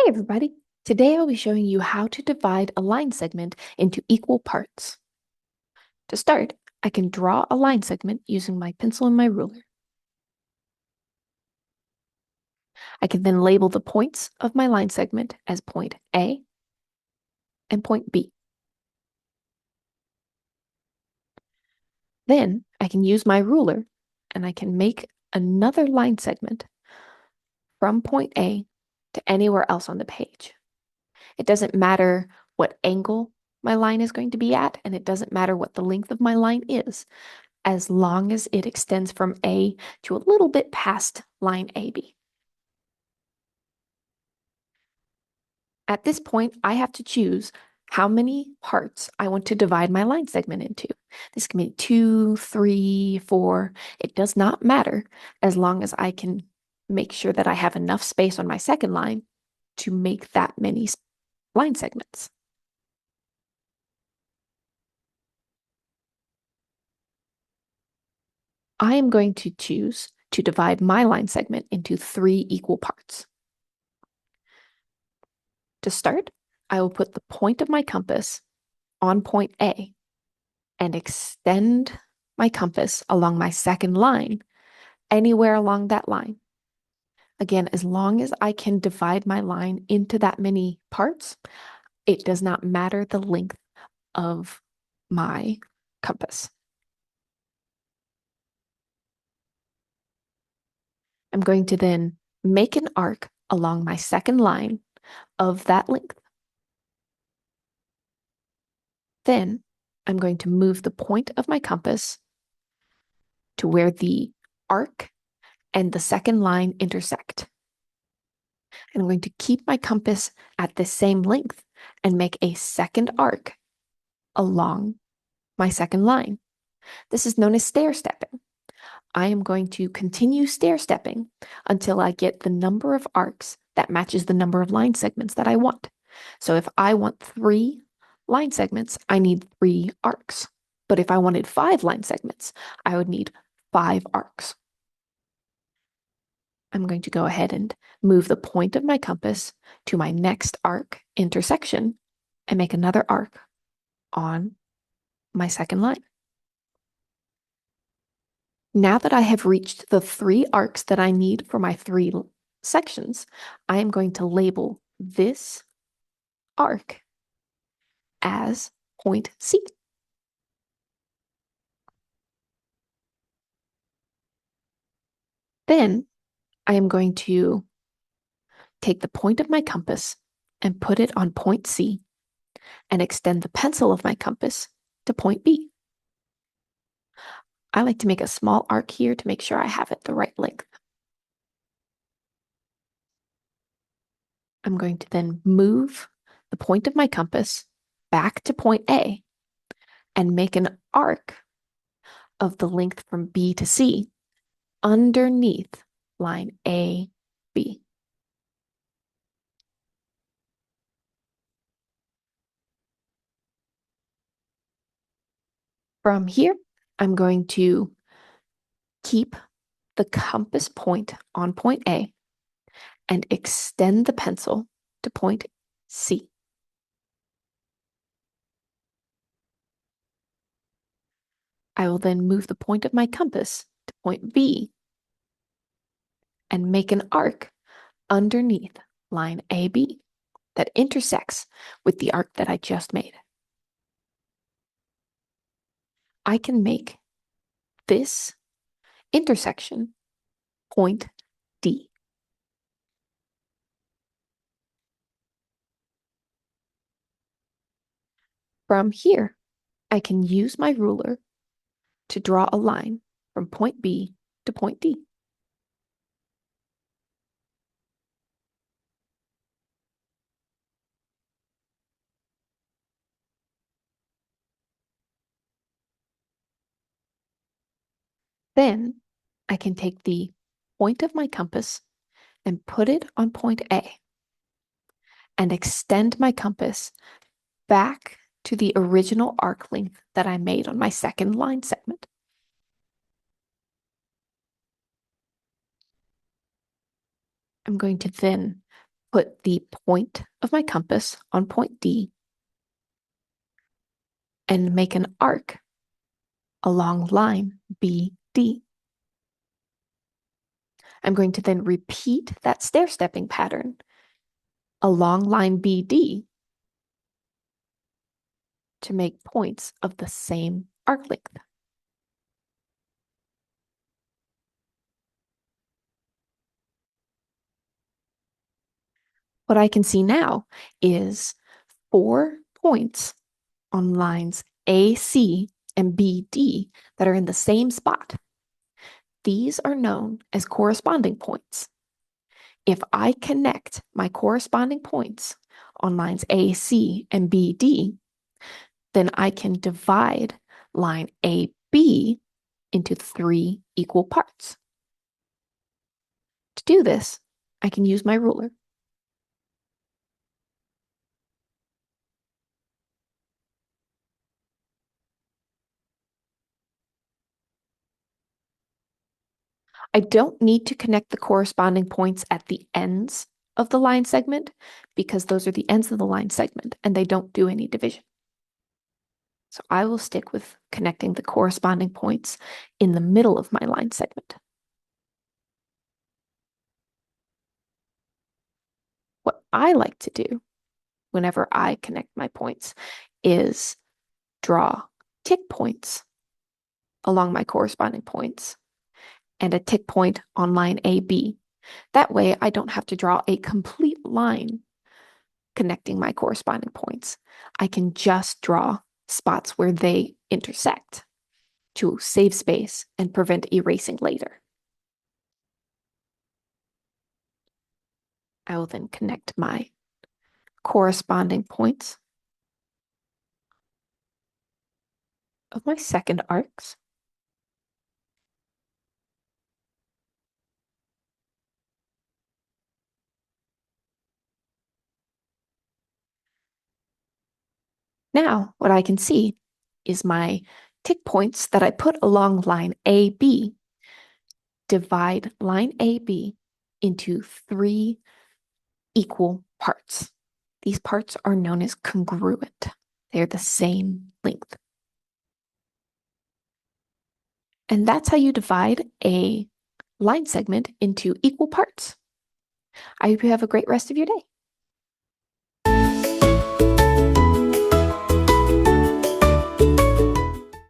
Everybody. Today I'll be showing you how to divide a line segment into equal parts. To start, I can draw a line segment using my pencil and my ruler. I can then label the points of my line segment as point A and point B. Then I can use my ruler and I can make another line segment from point A to anywhere else on the page. It doesn't matter what angle my line is going to be at, and it doesn't matter what the length of my line is, as long as it extends from A to a little bit past line AB. At this point, I have to choose how many parts I want to divide my line segment into. This can be 2, 3, 4. It does not matter as long as I can make sure that I have enough space on my second line to make that many line segments. I am going to choose to divide my line segment into 3 equal parts. To start, I will put the point of my compass on point A and extend my compass along my second line, anywhere along that line. Again, as long as I can divide my line into that many parts, it does not matter the length of my compass. I'm going to then make an arc along my second line of that length. Then I'm going to move the point of my compass to where the arc and the second line intersect. And I'm going to keep my compass at the same length and make a second arc along my second line. This is known as stair stepping. I am going to continue stair stepping until I get the number of arcs that matches the number of line segments that I want. So if I want 3 line segments, I need 3 arcs. But if I wanted 5 line segments, I would need 5 arcs. I'm going to go ahead and move the point of my compass to my next arc intersection and make another arc on my second line. Now that I have reached the 3 arcs that I need for my 3 sections, I am going to label this arc as point C. Then I am going to take the point of my compass and put it on point C and extend the pencil of my compass to point B. I like to make a small arc here to make sure I have it the right length. I'm going to then move the point of my compass back to point A and make an arc of the length from B to C underneath line A, B. From here, I'm going to keep the compass point on point A and extend the pencil to point C. I will then move the point of my compass to point B and make an arc underneath line AB that intersects with the arc that I just made. I can make this intersection point D. From here, I can use my ruler to draw a line from point B to point D. Then I can take the point of my compass and put it on point A and extend my compass back to the original arc length that I made on my second line segment. I'm going to then put the point of my compass on point D and make an arc along line BD. I'm going to then repeat that stair-stepping pattern along line BD to make points of the same arc length. What I can see now is 4 points on lines AC and BD that are in the same spot. These are known as corresponding points. If I connect my corresponding points on lines AC and BD, then I can divide line AB into 3 equal parts. To do this, I can use my ruler. I don't need to connect the corresponding points at the ends of the line segment because those are the ends of the line segment and they don't do any division. So I will stick with connecting the corresponding points in the middle of my line segment. What I like to do whenever I connect my points is draw tick points along my corresponding points and a tick point on line AB. That way I don't have to draw a complete line connecting my corresponding points. I can just draw spots where they intersect to save space and prevent erasing later. I will then connect my corresponding points of my second arcs. Now, what I can see is my tick points that I put along line AB divide line AB into 3 equal parts. These parts are known as congruent. They're the same length. And that's how you divide a line segment into equal parts. I hope you have a great rest of your day.